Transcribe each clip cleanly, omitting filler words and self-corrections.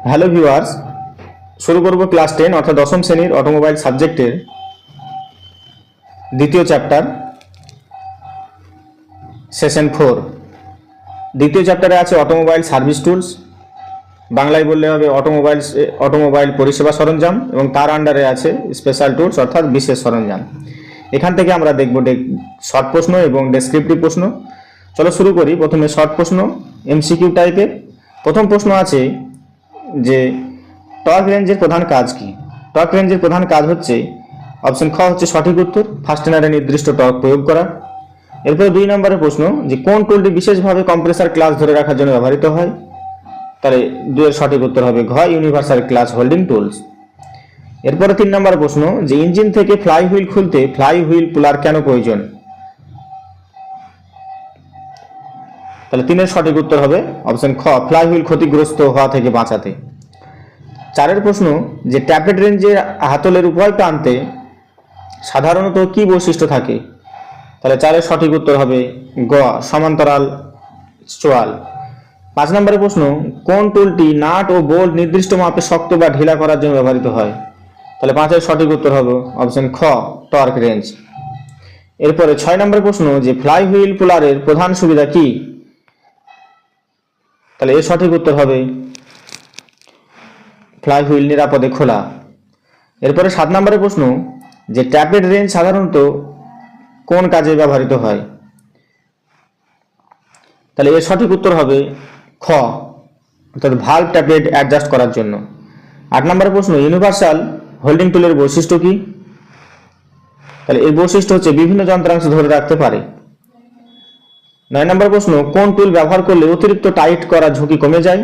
Hello viewers, শুরু করব class 10 অর্থাৎ দশম শ্রেণীর অটোমোবাইল সাবজেক্টের দ্বিতীয় চ্যাপ্টার সেশন 4। দ্বিতীয় চ্যাপ্টারে আছে অটোমোবাইল সার্ভিস টুলস, বাংলায় বললে হবে অটোমোবাইল পরিষেবা সরঞ্জাম, এবং তার আন্ডারে আছে স্পেশাল টুলস অর্থাৎ বিশেষ সরঞ্জাম। এখান থেকে আমরা দেখব শর্ট প্রশ্ন এবং ডেসক্রিপটিভ প্রশ্ন। চলো শুরু করি। প্রথমে শর্ট প্রশ্ন, এমসিকিউ টাইপের। প্রথম প্রশ্ন আছে যে টর্ক রেঞ্জের প্রধান কাজ কি? টর্ক রেঞ্জের প্রধান কাজ হচ্ছে অপশন খ হচ্ছে সঠিক উত্তর, ফাস্টেনারে নির্দিষ্ট টর্ক প্রয়োগ করা। এরপরে 2 নম্বরের প্রশ্ন যে কোন টুলটি বিশেষভাবে কম্প্রেসার ক্লাচ ধরে রাখার জন্য ব্যবহৃত হয়? তাহলে 2 এর সঠিক উত্তর হবে ঘ, ইউনিভার্সাল ক্লাচ হোল্ডিং টুলস। এরপরে 3 নম্বরের প্রশ্ন যে ইঞ্জিন থেকে ফ্লাই হুইল খুলতে ফ্লাই হুইল পুলার কেন প্রয়োজন? তাহলে 3 এর সঠিক উত্তর হবে অপশন খ, ফ্লাই হুইল ক্ষতিগ্রস্ত হওয়া থেকে বাঁচাতে। 4 প্রশ্ন যে ট্যাপেট রেঞ্জের হাতলের উভয় প্রান্তে সাধারণত কি বৈশিষ্ট্য থাকে? তাহলে 4 এর সঠিক উত্তর হবে গ, সমান্তরাল চোয়াল। 5 নম্বরের প্রশ্ন কোন টুলটি নাট ও বোল্ট নির্দিষ্ট মাপে শক্ত বা ঢিলা করার জন্য ব্যবহৃত হয়? তাহলে 5 এর সঠিক উত্তর হবে অপশন খ, টর্ক রেঞ্জ। এরপরে 6 নম্বরের প্রশ্ন যে ফ্লাই হুইল পুলারের প্রধান সুবিধা কি? তাহলে এর সঠিক উত্তর হবে ফ্লাই হুইল নিরাপদে খোলা। এরপরে 7 নম্বরের প্রশ্ন যে ট্যাপেট রেঞ্জ সাধারণত কোন কাজে ব্যবহৃত হয়? তাহলে এর সঠিক উত্তর হবে খ, অর্থাৎ ভালভ ট্যাপেট অ্যাডজাস্ট করার জন্য। 8 নম্বরের প্রশ্ন ইউনিভার্সাল হোল্ডিং টুলের বৈশিষ্ট্য কি? তাহলে এর বৈশিষ্ট্য হচ্ছে বিভিন্ন যন্ত্রাংশ ধরে রাখতে পারে। 9 নম্বর প্রশ্ন কোন টুল ব্যবহার করলে অতিরিক্ত টাইট করার ঝুঁকি কমে যায়?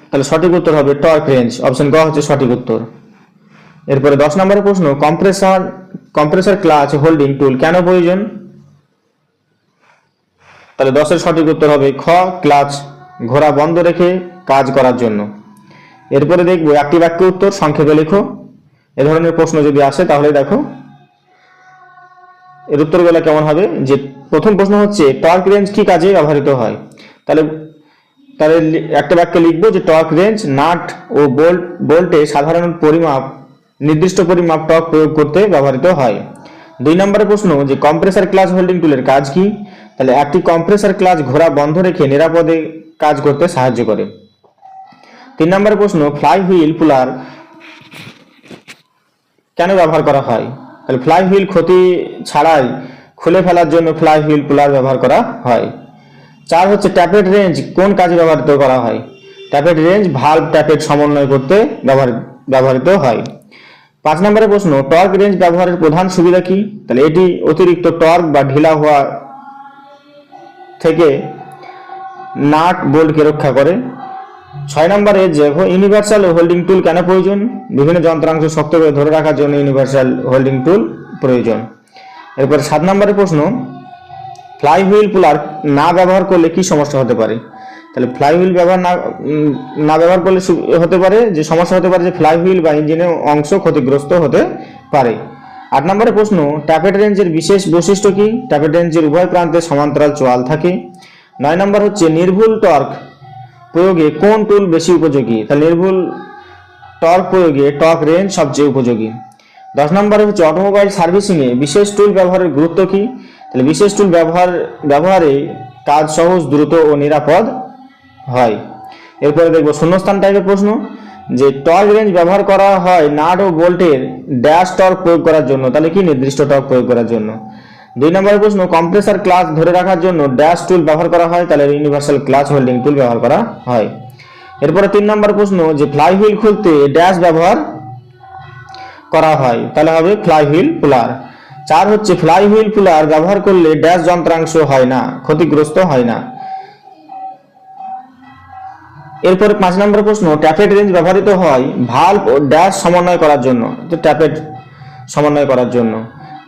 তাহলে সঠিক উত্তর হবে টর্ক রেঞ্জ, অপশন গ হচ্ছে সঠিক উত্তর। এরপরে 10 নম্বরের প্রশ্ন কম্প্রেসার ক্লাচ হোল্ডিং টুল কেন প্রয়োজন? তাহলে 10 এর সঠিক উত্তর হবে খ, ক্লাচ ঘোড়া বন্ধ রেখে কাজ করার জন্য। এরপরে দেখবো একটি বাক্য উত্তর সংক্ষেপে লেখো। এ ধরনের প্রশ্ন যদি আসে তাহলে দেখো এর উত্তরগুলো কেমন হবে। যে প্রথম প্রশ্ন হচ্ছে টর্ক রেঞ্জ কি কাজে ব্যবহৃত হয়? তাহলে একটা বাক্যে লিখবো যে টর্ক রেঞ্জ নাট ও বোল্টে সাধারণ নির্দিষ্ট পরিমাপ টর্ক প্রয়োগ করতে ব্যবহৃত হয়। 2 নম্বরের প্রশ্ন যে কম্প্রেসার ক্লাচ হোল্ডিং টুলের কাজ কি? তাহলে একটি কম্প্রেসার ক্লাচ ঘোড়া বন্ধ রেখে নিরাপদে কাজ করতে সাহায্য করে। 3 নম্বরের প্রশ্ন ফ্লাই হুইল পুলার কেন ব্যবহার করা হয়? তাহলে ফ্লাই হুইল ক্ষতি ছাড়াই খুলে ফেলার জন্য ফ্লাই হুইল পুলার ব্যবহার করা হয়। 4 হচ্ছে ট্যাপেট রেঞ্জ কোন কাজে ব্যবহৃত করা হয়? ট্যাপেট রেঞ্জ ভালভ ট্যাপেট সমন্বয় করতে ব্যবহৃত হয়। 5 নম্বরের প্রশ্ন টর্ক রেঞ্জ ব্যবহারের প্রধান সুবিধা কি? তাহলে এটি অতিরিক্ত টর্ক বা ঢিলা হওয়া থেকে নাট বোল্টকে রক্ষা করে। 6 নম্বরে দেখো ইউনিভার্সাল হোল্ডিং টুল কেন প্রয়োজন? বিভিন্ন যন্ত্রাংশ শক্ত করে ধরে রাখার জন্য ইউনিভার্সাল হোল্ডিং টুল প্রয়োজন। এরপর 7 নম্বরের প্রশ্ন ফ্লাই হুইল পুলার না ব্যবহার করলে কি সমস্যা হতে পারে? তাহলে ফ্লাই হুইল না ব্যবহার করলে হতে পারে যে সমস্যা হতে পারে যে ফ্লাই হুইল বা ইঞ্জিনের অংশ ক্ষতিগ্রস্ত হতে পারে। 8 নম্বরের প্রশ্ন ট্যাপেট রেঞ্জের বিশেষ বৈশিষ্ট্য কি? ট্যাপেট রেঞ্জের উভয় প্রান্তে সমান্তরাল চোয়াল থাকে। 9 নম্বর হচ্ছে নির্ভুল টর্ক প্রয়োগে কোন টুল বেশি উপযোগী? তাহলে নির্ভুল টর্ক প্রয়োগে টর্ক রেঞ্জ সবচেয়ে উপযোগী। 10 নম্বরে হচ্ছে অটোমোবাইল সার্ভিসিং এ বিশেষ টুল ব্যবহারের গুরুত্ব কি? তাহলে বিশেষ টুল ব্যবহারে কাজ সহজ, দ্রুত ও নিরাপদ হয়। এরপরে দেখবো শূন্যস্থান টাইপের প্রশ্ন যে টর্ক রেঞ্জ ব্যবহার করা হয় নাট ও বোল্টের ড্যাশ টর্ক প্রয়োগ করার জন্য। তাহলে কি নির্দিষ্ট টর্ক প্রয়োগ করার জন্য। 2 নম্বরের প্রশ্ন কম্প্রেসার ক্লাচ ধরে রাখার জন্য ড্যাশ টুল ব্যবহার করা হয়। তাহলে ইউনিভার্সাল ক্লাচ হোল্ডিং টুল ব্যবহার করা হয়। এরপরে 3 নম্বর প্রশ্ন যে ফ্লাই হুইল খুলতে ড্যাশ ব্যবহার করা হয়। তাহলে হবে ফ্লাই হুইল পুলার। 4 হচ্ছে ফ্লাই হুইল পুলার ব্যবহার করলে ড্যাশ যন্ত্রাংশ হয় না, ক্ষতিগ্রস্ত হয় না। এরপরে 5 নম্বর প্রশ্ন ট্যাপেট রেঞ্জ ব্যবহৃত হয় ভালভ ও ড্যাশ সমন্বয় করার জন্য। ট্যাপেট সমন্বয় করার জন্য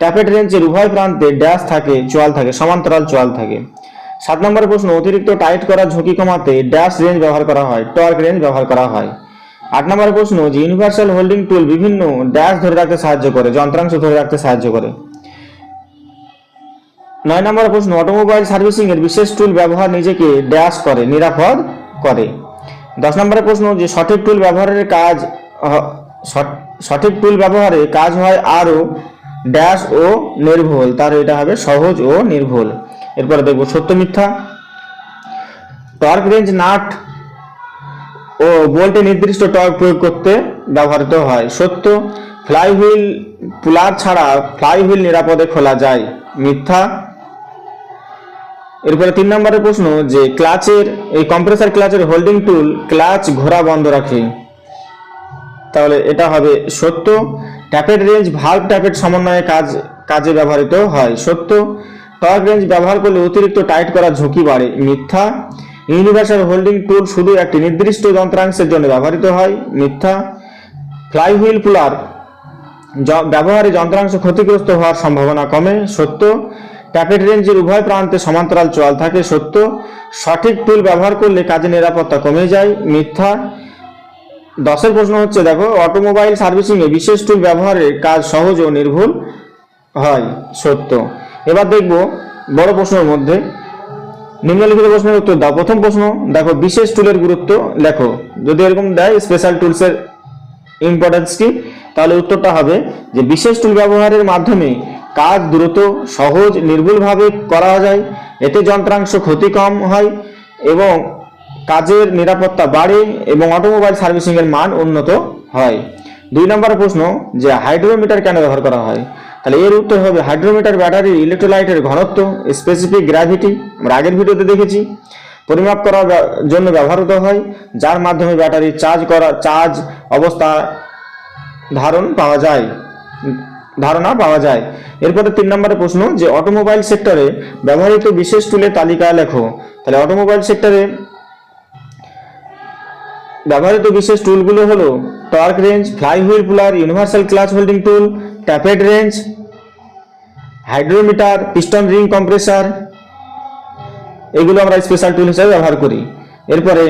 ট্যাপেট রেঞ্জের উভয় প্রান্তে ড্যাশ থাকে, চোয়াল থাকে, সমান্তরাল চোয়াল থাকে। 7 নম্বর প্রশ্ন অতিরিক্ত টাইট করার ঝুঁকি কমাতে ড্যাশ রেঞ্জ ব্যবহার করা হয়, টর্ক রেঞ্জ ব্যবহার করা হয়। 8 নম্বর প্রশ্ন যে ইউনিভার্সাল হোল্ডিং টুল বিভিন্ন ড্যাশ ধরে রাখতে সাহায্য করে, যন্ত্রাংশ ধরে রাখতে সাহায্য করে। 9 নম্বর প্রশ্ন, অটোমোবাইল সার্ভিসিং এর বিশেষ টুল ব্যবহার নিজেকে ড্যাশ করে নিরাপদ করে। 10 নম্বরের প্রশ্ন, যে সঠিক টুল ব্যবহারে কাজ হয় আরও ড্যাশ ও নির্ভুল, তার এটা হবে সহজ ও নির্ভুল। এরপরে দেখব সত্য মিথ্যা। টর্ক রেঞ্জ নাট ও বোল্টে নির্দিষ্ট টর্ক প্রয়োগ করতে ব্যবহৃত হয়। সত্য। ফ্লাইহুইল পুলার ছাড়া ফ্লাইহুইল নিরাপদে খোলা যায়। মিথ্যা। এরপরে 3 নম্বরের প্রশ্ন, যে এই কম্প্রেসার ক্লাচের হোল্ডিং টুল ক্লাচ ঘোরা বন্ধ রাখে, তাহলে এটা হবে সত্য। ট্যাপেড রেঞ্জ ভালভ ট্যাপেড সমন্বয়ে কাজে ব্যবহৃত হয়। সত্য। টর্ক রেঞ্জ ব্যবহার করলে অতিরিক্ত টাইট করার ঝুঁকি বাড়ে। মিথ্যা। ইউনিভার্সাল হোল্ডিং টুল শুধু একটি নির্দিষ্ট যন্ত্রাংশের জন্য ব্যবহৃত হয়। মিথ্যা। ফ্লাইহুইল পুলার ব্যবহারে যন্ত্রাংশ ক্ষতিগ্রস্ত হওয়ার সম্ভাবনা কমে। সত্য। ট্যাপেড রেঞ্জের উভয় প্রান্তে সমান্তরাল চোয়াল থাকে। সত্য। সঠিক টুল ব্যবহার করলে কাজের নিরাপত্তা কমে যায়। মিথ্যা। 10 প্রশ্ন হচ্ছে, দেখো, অটোমোবাইল সার্ভিসিং এ বিশেষ টুল ব্যবহারের কাজ সহজ ও নির্ভুল হয়। সত্য। এবার দেখব বড় প্রশ্নের মধ্যে নিম্নলিখিত প্রশ্নের উত্তর দাও। প্রথম প্রশ্ন, দেখো, বিশেষ টুলের গুরুত্ব লেখো। যদি এরকম দেয় স্পেশাল টুলসের ইম্পর্টেন্স কি, তাহলে উত্তরটা হবে যে বিশেষ টুল ব্যবহারের মাধ্যমে কাজ দ্রুত, সহজ, নির্ভুলভাবে করা যায়। এতে যন্ত্রাংশ ক্ষতি কম হয় এবং কাজের নিরাপত্তা বাড়ে এবং অটোমোবাইল সার্ভিসিং এর মান উন্নত হয়। 2 নম্বর প্রশ্ন, যে হাইড্রোমিটার কেন ব্যবহার করা হয়, তাহলে এর উত্তর হবে হাইড্রোমিটার ব্যাটারির ইলেকট্রোলাইটের ঘনত্ব, স্পেসিফিক গ্র্যাভিটি, আমরা আগের ভিডিওতে দেখেছি, পরিমাপ করার জন্য ব্যবহৃত হয়, যার মাধ্যমে ব্যাটারির চার্জ অবস্থা ধারণা পাওয়া যায়। এরপরে 3 নম্বরের প্রশ্ন, যে অটোমোবাইল সেক্টরে ব্যবহৃত বিশেষ টুলের তালিকা লেখো। তাহলে অটোমোবাইল সেক্টরে ব্যবহৃত বিশেষ টুলগুলো হলো torque wrench, flywheel puller, universal clutch holding tool, tappet wrench, hydrometer, piston ring compressor, এগুলো আমরা স্পেশাল টুল হিসেবে ব্যবহার করি। এরপরে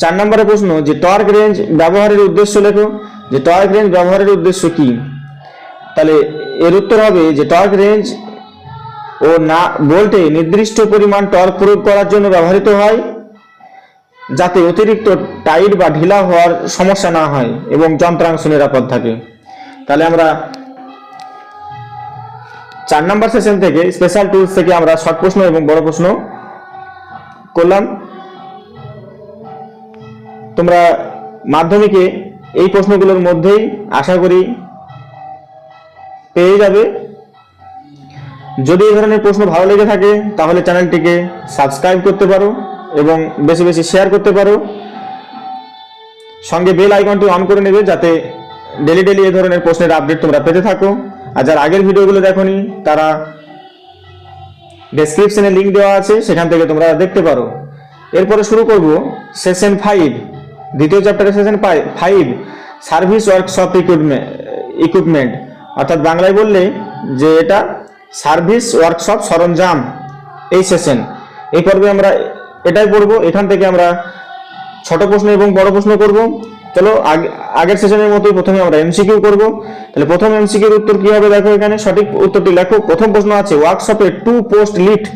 4 নম্বরের প্রশ্ন, যে টর্ক রেঞ্জ ব্যবহারের উদ্দেশ্য লেখো। যে টর্ক রেঞ্জ ব্যবহারের উদ্দেশ্য কি, তাহলে এর উত্তর হবে যে টর্ক রেঞ্জ ও বোল্টে নির্দিষ্ট পরিমাণ টর্ক প্রয়োগ করার জন্য ব্যবহৃত হয়, যাতে অতিরিক্ত টাইট বা ঢিলা হওয়ার সমস্যা না হয় এবং যন্ত্রাংশ নিরাপদ থাকে। তাহলে আমরা 4 নম্বর সেশন থেকে স্পেশাল টুলস থেকে আমরা শর্ট প্রশ্ন এবং বড় প্রশ্ন করলাম। তোমরা মাধ্যমিকে এই প্রশ্নগুলোর মধ্যেই আশা করি পেয়ে যাবে। যদি এই ধরনের প্রশ্ন ভালো লেগে থাকে তাহলে চ্যানেলটিকে সাবস্ক্রাইব করতে পারো এবং বেশি বেশি শেয়ার করতে পারো। সঙ্গে বেল আইকনটি অন করে নেবে, যাতে ডেলি এই ধরনের প্রশ্নের আপডেট তোমরা পেতে থাকো। আর যারা আগের ভিডিওগুলো দেখোনি তারা ডেসক্রিপশনে লিংক দেওয়া আছে, সেখান থেকে তোমরা দেখতে পারো। এরপরে শুরু করব সেশন 5, দ্বিতীয় চ্যাপ্টারের সেশন 5, সার্ভিস ওয়ার্কশপ ইকুইপমেন্ট, অর্থাৎ বাংলায় বললে যে এটা সার্ভিস ওয়ার্কশপ সরঞ্জাম এই সেশন। এই পর্বে আমরা এটাই পড়বো। এখান থেকে আমরা ছোট প্রশ্ন এবং বড় প্রশ্ন করব। চলো আগের সেশনের মতোই প্রথমে আমরা এমসিকিউ করব। তাহলে প্রথম এমসিকিউর উত্তর কি হবে, দেখো এখানে সঠিক উত্তরটি লেখো। প্রথম প্রশ্ন আছে, ওয়ার্কশপে 2 পোস্ট লিফট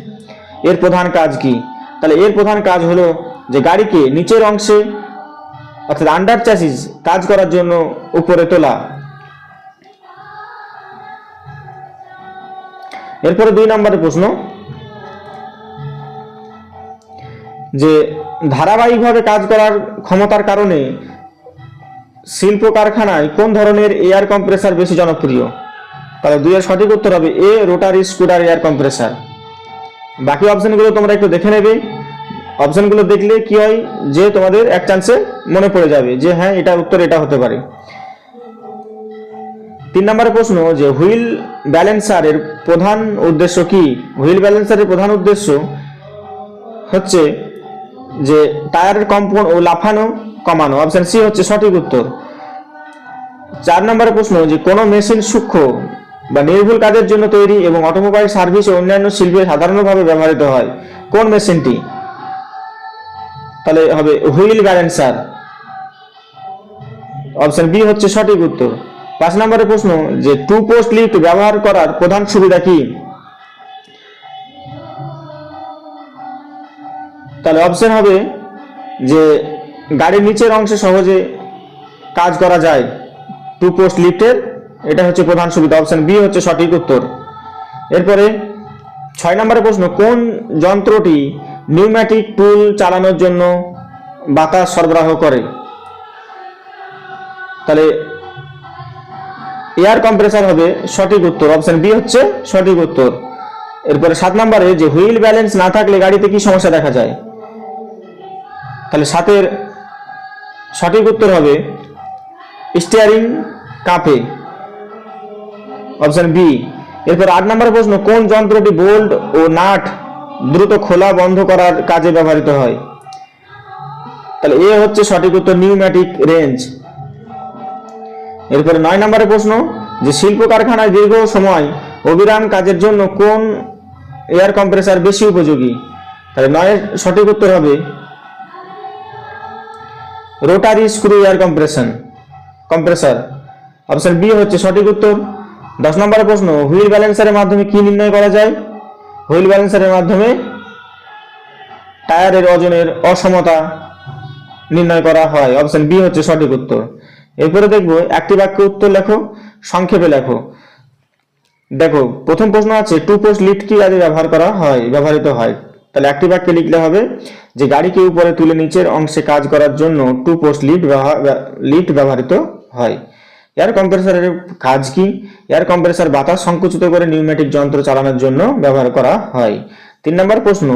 এর প্রধান কাজ কি। তাহলে এর প্রধান কাজ হলো যে গাড়িকে নিচের অংশে অর্থাৎ আন্ডার চ্যাসিস কাজ করার জন্য উপরে তোলা। এরপরে 2 নম্বরের প্রশ্ন, যে ধারাবাহিকভাবে কাজ করার ক্ষমতার কারণে শিল্প কারখানায় কোন ধরনের এয়ার কম্প্রেসার বেশি জনপ্রিয়। তাহলে 2 এর সঠিক উত্তর হবে এ, রোটারি স্কুটার এয়ার কম্প্রেসার। বাকি অপশনগুলো তোমরা একটু দেখে নেবে। অপশনগুলো দেখলে কি হয় যে তোমাদের এক চান্সে মনে পড়ে যাবে যে হ্যাঁ এটার উত্তর এটা হতে পারে। 3 নম্বরের প্রশ্ন, যে হুইল ব্যালেন্সারের প্রধান উদ্দেশ্য কি। হুইল ব্যালেন্সারের প্রধান উদ্দেশ্য হচ্ছে যে টায়ারের কম্পন ও লাফানো কমানো। অপশন সি হচ্ছে সঠিক উত্তর। 4 নম্বরের প্রশ্ন, যে কোন মেশিন সূক্ষ্ম বা নির্ভুল কাজের জন্য তৈরি এবং অটোমোবাইল সার্ভিস ও অন্যান্য শিল্পে সাধারণভাবে ব্যবহৃত হয়, কোন মেশিনটি। তাহলে হবে হুইল ব্যালেন্সার। অপশন বি হচ্ছে সঠিক উত্তর। 5 নম্বরের প্রশ্ন, যে 2 পোস্ট লিফট ব্যবহার করার প্রধান সুবিধা কি। তাহলে অপশন হবে যে গাড়ির নিচের অংশে সহজে কাজ করা যায় টু পোস্ট লিফটের, এটা হচ্ছে প্রধান সুবিধা। অপশন বি হচ্ছে সঠিক উত্তর। এরপরে 6 নম্বরের প্রশ্ন, কোন যন্ত্রটি নিউম্যাটিক টুল চালানোর জন্য বাতাস সরবরাহ করে? তাহলে এয়ার কম্প্রেসার হবে সঠিক উত্তর। অপশন বি হচ্ছে সঠিক উত্তর। এরপরে 7 নম্বরে যে হুইল ব্যালেন্স না থাকলে গাড়িতে কি সমস্যা দেখা যায়? তাহলে 7-এর সঠিক উত্তর হবে স্টিয়ারিং কাঁপে। Option B. এরপর 8 নম্বর প্রশ্ন, কোন যন্ত্রটি বোল্ট ও নাট দ্রুত খোলা বন্ধ করার কাজে ব্যবহৃত হয়? তাহলে এ হচ্ছে সঠিক উত্তর, নিউম্যাটিক রেঞ্জ। এরপরে 9 নম্বরের প্রশ্ন, যে শিল্প কারখানায় দীর্ঘ সময় অবিরাম কাজের জন্য কোন এয়ার কম্প্রেসার বেশি উপযোগী? তাহলে 9-এর সঠিক উত্তর হবে rotary screw air compressor. Option B হচ্ছে সঠিক উত্তর। 10 নম্বরের প্রশ্ন, হুইল ব্যালেন্সারের মাধ্যমে কি নির্ণয় করা যায়? হুইল ব্যালেন্সারের মাধ্যমে টায়ারের ওজনের অসমতা নির্ণয় করা হয়। অপশন বি হচ্ছে সঠিক উত্তর। এরপরে দেখব একটি বাক্যে উত্তর লেখো, সংক্ষেপে লেখো। দেখো প্রথম প্রশ্ন আছে টু পোস্ট লিফট কি কাজে ব্যবহৃত হয়? তাহলে একটি বাক্যে লিখলে হবে যে গাড়িকে উপরে তুলে নিচের অংশে কাজ করার জন্য টু পোস্ট লিফট ব্যবহৃত হয়। এয়ার কম্প্রেসারের কাজ কি? এয়ার কম্প্রেসার বাতাস সংকুচিত করে নিউম্যাটিক যন্ত্র চালানোর জন্য ব্যবহার করা হয়। 3 নম্বর প্রশ্ন,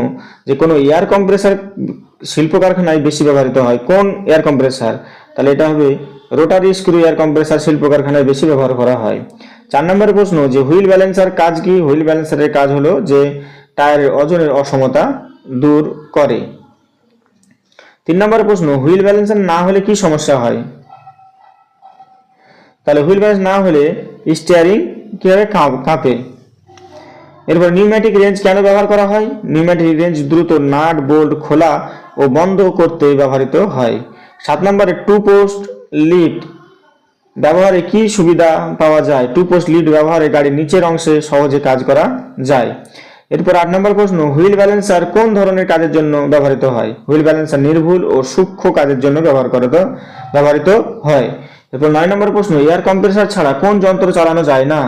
যে কোনো এয়ার কম্প্রেসার শিল্প কারখানায় বেশি ব্যবহৃত হয়। কোন এয়ার কম্প্রেসার? তাহলে এটা হবে রোটারি স্ক্রু এয়ার কম্প্রেসার শিল্প কারখানায় বেশি ব্যবহার করা হয়। 4 নম্বর প্রশ্ন, যে হুইল ব্যালেন্সার কাজ কি? হুইল ব্যালেন্সারের কাজ হলো যে টায়ারের ওজনের অসমতা দূর করে। 3 নম্বর প্রশ্ন, হুইল ব্যালেন্সার না হলে কি সমস্যা হয়? তাহলে হুইল ব্যালেন্স না হলে স্টিয়ারিং কিভাবে কাঁপে। এরপর নিউম্যাটিক রেঞ্জ কেন ব্যবহার করা হয়? নিউম্যাটিক রেঞ্জ দ্রুত নাট বোল্ট খোলা ও বন্ধ করতে ব্যবহৃত হয়। 7 নম্বরে টু পোস্ট লিফট ব্যবহারে কি সুবিধা পাওয়া যায়? টু পোস্ট লিফট ব্যবহারে গাড়ির নিচের অংশে সহজে কাজ করা যায়। এরপর 8 নম্বর প্রশ্ন, হুইল ব্যালেন্সার কোন ধরনের কাজের জন্য ব্যবহৃত হয়? হুইল ব্যালেন্সার নির্ভুল ও সূক্ষ্ম কাজের জন্য ব্যবহৃত হয়। এরপর 9 নম্বর প্রশ্ন, এয়ার কম্প্রেসার ছাড়া কোন যন্ত্র চালানো যায় না?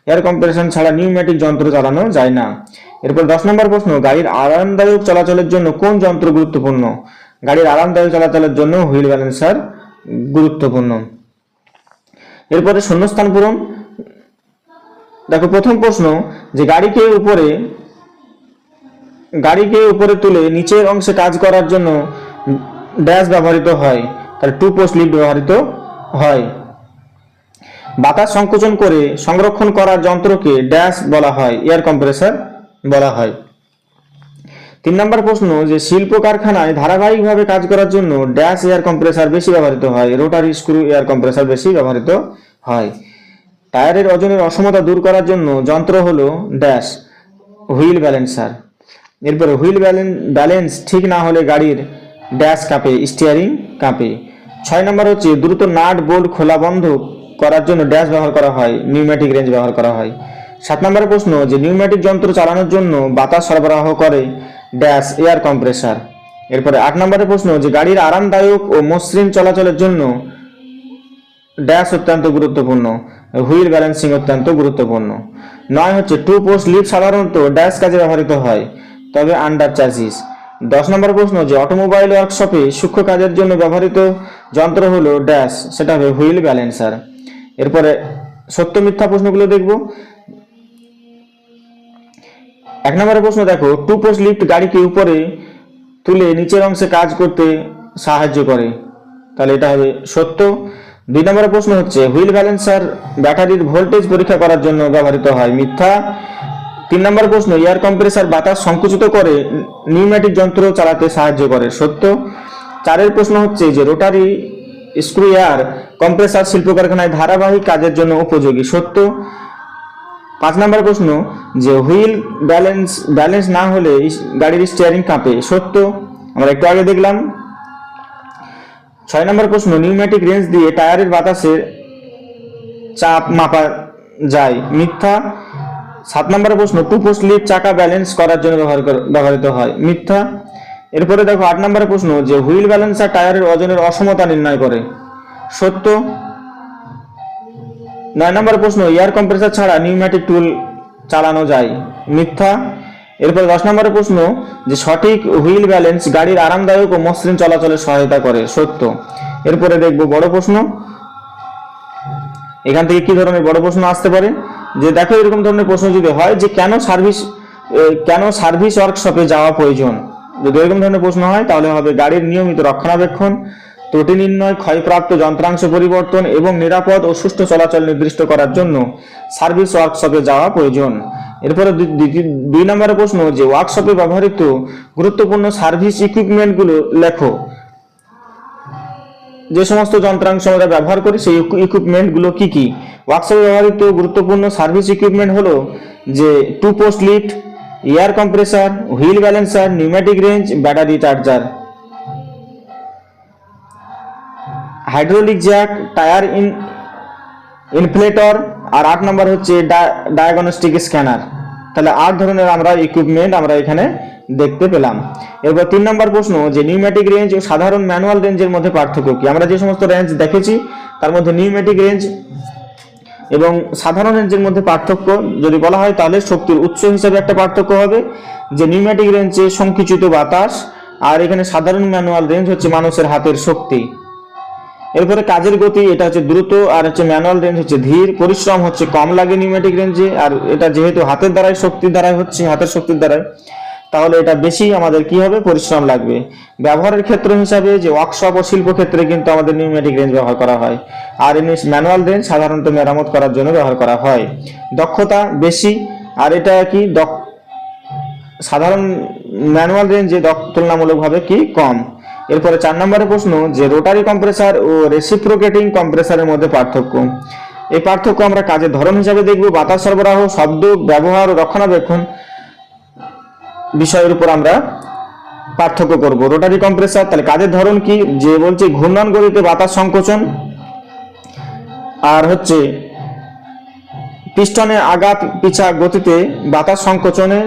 এয়ার কম্প্রেসার ছাড়া নিউম্যাটিক যন্ত্র চালানো যায় না। এরপর 10 নম্বর প্রশ্ন, গাড়ির আরামদায়ক চলাচলের জন্য কোন যন্ত্র গুরুত্বপূর্ণ? গাড়ির আরামদায়ক চলাচলের জন্য হুইল ব্যালেন্সার গুরুত্বপূর্ণ। এরপরে শূন্যস্থান পূরণ। দেখো প্রথম প্রশ্ন, যে গাড়িকে উপরে তুলে নিচের অংশে কাজ করার জন্য ড্যাশ ব্যবহৃত হয়। তাহলে টু পোস্ট লিফট ব্যবহৃত হয়। বাতাস সংকোচন করে সংরক্ষণ করার যন্ত্রকে ড্যাশ বলা হয়, এয়ার কম্প্রেসার বলা হয়। 3 নম্বর প্রশ্ন, যে শিল্প কারখানায় ধারাবাহিকভাবে কাজ করার জন্য ড্যাশ এয়ার কম্প্রেসার বেশি ব্যবহৃত হয়, রোটারি স্ক্রু এয়ার কম্প্রেসার বেশি ব্যবহৃত হয়। টায়ারের ওজনের অসমতা দূর করার জন্য যন্ত্র হলো ড্যাশ, হুইল ব্যালেন্সার। এরপরে হুইল ব্যালেন্স ঠিক না হলে গাড়ির ড্যাশ কাঁপে, স্টিয়ারিং কাঁপে। 6 নম্বর হচ্ছে দ্রুত নাট বোল্ট খোলা বন্ধ করার জন্য ড্যাশ ব্যবহার করা হয়, নিউম্যাটিক রেঞ্জ ব্যবহার করা হয়। 7 নম্বর প্রশ্ন, যে নিউম্যাটিক যন্ত্র চালানোর জন্য বাতাস সরবরাহ করে ড্যাশ এয়ার কম্প্রেসার। এরপরে 8 নম্বরের প্রশ্ন, যে গাড়ির আরামদায়ক ও মসৃণ চলাচলের জন্য ড্যাশ অত্যন্ত গুরুত্বপূর্ণ, হুইল ব্যালেন্সিং অত্যন্ত গুরুত্বপূর্ণ। 9 হচ্ছে টু পোস্ট লিফট সাধারণত ড্যাশ কাজে ব্যবহৃত হয়, তবে আন্ডার চার্জিস। 10 নম্বর প্রশ্ন, যে অটোমোবাইল ওয়ার্কশপে সূক্ষ্ম কাজের জন্য ব্যবহৃত যন্ত্র হলো ড্যাশ, সেটা হবে হুইল ব্যালেন্সার। এরপরে সত্য মিথ্যা প্রশ্নগুলো দেখব। 1 নম্বরের প্রশ্ন দেখো, টু পোস্ট লিফট গাড়িকে উপরে তুলে নিচের অংশে কাজ করতে সাহায্য করে, তাহলে এটা হবে সত্য। 2 নম্বরের প্রশ্ন হচ্ছে হুইল ব্যালেন্সার ব্যাটারির ভোল্টেজ পরীক্ষা করার জন্য ব্যবহৃত হয়, মিথ্যা। 3 নম্বর প্রশ্ন, এয়ার কম্প্রেসার বাতাস সংকুচিত করে নিউম্যাটিক যন্ত্র চালাতে সাহায্য করে, সত্য। 4 প্রশ্ন হচ্ছে যে রোটারি স্ক্রু এয়ার কম্প্রেসার শিল্প কারখানায় ধারাবাহিক কাজের জন্য উপযোগী, সত্য। 5 নম্বর প্রশ্ন, যে হুইল ব্যালেন্স না হলে গাড়ির স্টিয়ারিং কাঁপে, সত্য, আমরা একটু আগে দেখলাম। 6 নম্বর প্রশ্ন, নিউম্যাটিক রেঞ্জ দিয়ে টায়ারের বাতাসের চাপ মাপা যায়, মিথ্যা। 7 নম্বর প্রশ্ন, টু পোস্ট লিফট চাকা ব্যালেন্স করার জন্য ব্যবহৃত হয়, মিথ্যা। এরপরে দেখো 8 নম্বরের প্রশ্ন যে হুইল ব্যালেন্সার টায়ারের ওজনের অসমতা নির্ণয় করে, সত্য। 9 নম্বরের প্রশ্ন এয়ার কম্প্রেসার ছাড়া নিউম্যাটিক টুল চালানো যায়, মিথ্যা। এরপরে 10 নম্বরের প্রশ্ন যে সঠিক হুইল ব্যালেন্স গাড়ির আরামদায়ক ও মসৃণ চলাচলে সহায়তা করে, সত্য। এরপরে দেখব বড় প্রশ্ন, এখান থেকে কি ধরনের বড় প্রশ্ন আসতে পারে, যে দেখো এরকম ধরনের প্রশ্ন যদি হয় যে কেন সার্ভিস ওয়ার্কশপে যাওয়া প্রয়োজন, যদি এরকম ধরনের প্রশ্ন হয় তাহলে হবে গাড়ির নিয়মিত রক্ষণাবেক্ষণ, ত্রুটি নির্ণয়, ক্ষয়প্রাপ্ত যন্ত্রাংশ পরিবর্তন এবং নিরাপদ ও সুষ্ঠু চলাচল নির্দিষ্ট করার জন্য সার্ভিস ওয়ার্কশপে যাওয়া প্রয়োজন। এরপরে 2 নম্বরের প্রশ্ন যে ওয়ার্কশপে ব্যবহৃত গুরুত্বপূর্ণ সার্ভিস ইকুইপমেন্টগুলো লেখো, যে সমস্ত যন্ত্রাংশ আমরা ব্যবহার করি সেই ইকুইপমেন্টগুলো কি কি। ওয়ার্কশপে ব্যবহৃত গুরুত্বপূর্ণ সার্ভিস ইকুইপমেন্ট হলো যে 2 post lift, air compressor, wheel balancer, pneumatic wrench, battery charger, hydraulic jack, tyre inflator, আর 8 নম্বর হচ্ছে ডায়াগনস্টিক স্ক্যানার। তাহলে 8 ধরনের আমরা ইকুইপমেন্ট আমরা এখানে দেখতে পেলাম। এরপর 3 নম্বর প্রশ্ন যে নিউম্যাটিক রেঞ্জ ও সাধারণ ম্যানুয়াল রেঞ্জের মধ্যে পার্থক্য কি। আমরা যে সমস্ত রেঞ্জ দেখেছি তার মধ্যে নিউম্যাটিক রেঞ্জ এবং সাধারণ রেঞ্জের মধ্যে পার্থক্য যদি বলা হয় তাহলে শক্তির উৎস হিসেবে একটা পার্থক্য হবে, যে নিউম্যাটিক রেঞ্জে সংকুচিত বাতাস, আর এখানে সাধারণ ম্যানুয়াল রেঞ্জ হচ্ছে মানুষের হাতের শক্তি। এরপরে কাজের গতি, এটা হচ্ছে দ্রুত, আর হচ্ছে ম্যানুয়াল রেঞ্জ হচ্ছে ধীর, পরিশ্রম হচ্ছে কম লাগে নিউম্যাটিক রেঞ্জে, আর এটা যেহেতু হাতের দ্বারাই শক্তির দ্বারাই হচ্ছে, হাতের শক্তির দ্বারাই, তাহলে এটা বেশি আমাদের কি হবে, পরিশ্রম লাগবে। ব্যবহারের ক্ষেত্র হিসাবে যে ওয়ার্কশপ ও শিল্প ক্ষেত্রে কিন্তু আমাদের নিউম্যাটিক রেঞ্জ ব্যবহার করা হয়, আর ম্যানুয়াল রেঞ্জ সাধারণত মেরামত করার জন্য ব্যবহার করা হয়। দক্ষতা বেশি, আর এটা কি সাধারণ ম্যানুয়াল রেঞ্জে তুলনামূলকভাবে কি কম। এরপরে 4 নম্বরের প্রশ্ন যে রোটারি কম্প্রেসার ও রেসিপ্রোকেটিং কম্প্রেসারের মধ্যে পার্থক্য। এই পার্থক্য আমরা কাজের ধরন হিসাবে দেখব, বাতাস সরবরাহ, শব্দ ব্যবহার ও রক্ষণাবেক্ষণ বিষয়ের উপর আমরা পার্থক্য করব। রোটারি কম্প্রেসার তাহলে কাজের ধরন কি, যে বলছে ঘূর্ণন গতিতে বাতাস সংকোচন, আর হচ্ছে পিস্টনে আঘাত পিছা গতিতে বাতাস সংকোচনে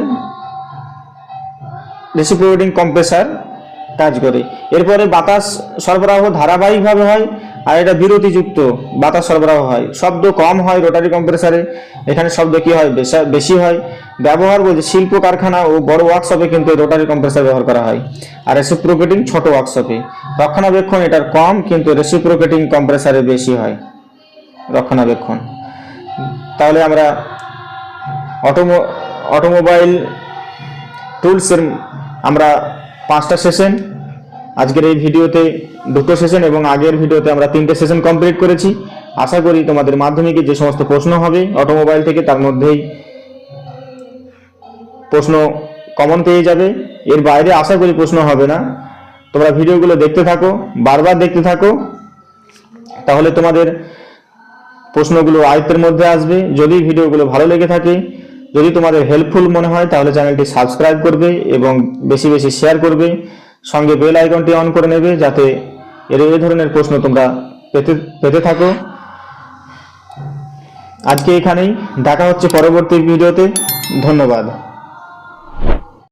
রেসিপ্রোকেটিং কম্প্রেসার কাজ করে। এরপরে বাতাস সরবরাহ ধারাবাহিকভাবে হয়, আর এটা বিরতিযুক্ত বাতাস সরবরাহ হয়। শব্দ কম হয় রোটারি কম্প্রেসারে, এখানে শব্দ কি হয়, বেশি হয়। ব্যবহার বলছে শিল্প কারখানা ও বড় ওয়ার্কশপে কিন্তু রোটারি কম্প্রেসার ব্যবহার করা হয়, আর রেসিপ্রোকেটিং ছোট ওয়ার্কশপে। রক্ষণাবেক্ষণ এটার কম, কিন্তু রেসিপ্রোকেটিং কম্প্রেসারে বেশি হয় রক্ষণাবেক্ষণ। তাহলে আমরা অটোমোবাইল টুলসের আমরা 5টা সেশন, আজকের এই ভিডিওতে 2টো সেশন এবং আগের ভিডিওতে আমরা 3টে সেশন কমপ্লিট করেছি। আশা করি তোমাদের মাধ্যমিকে যে সমস্ত প্রশ্ন হবে অটোমোবাইল থেকে তার মধ্যেই প্রশ্ন কমন পেয়ে যাবে, এর বাইরে আশা করি প্রশ্ন হবে না। তোমরা ভিডিওগুলো দেখতে থাকো, বারবার দেখতে থাকো, তাহলে তোমাদের প্রশ্নগুলো আয়ত্তের মধ্যে আসবে। যদি ভিডিওগুলো ভালো লেগে থাকে, যদি তোমাদের হেল্পফুল মনে হয় তাহলে চ্যানেলটি সাবস্ক্রাইব করবে এবং বেশি বেশি শেয়ার করবে, সঙ্গে বেল আইকনটি অন করে নেবে যাতে এই ধরনের প্রশ্ন তোমরা পেতে থাকো। আজকে এখানেই, দেখা হচ্ছে পরবর্তী ভিডিওতে। ধন্যবাদ।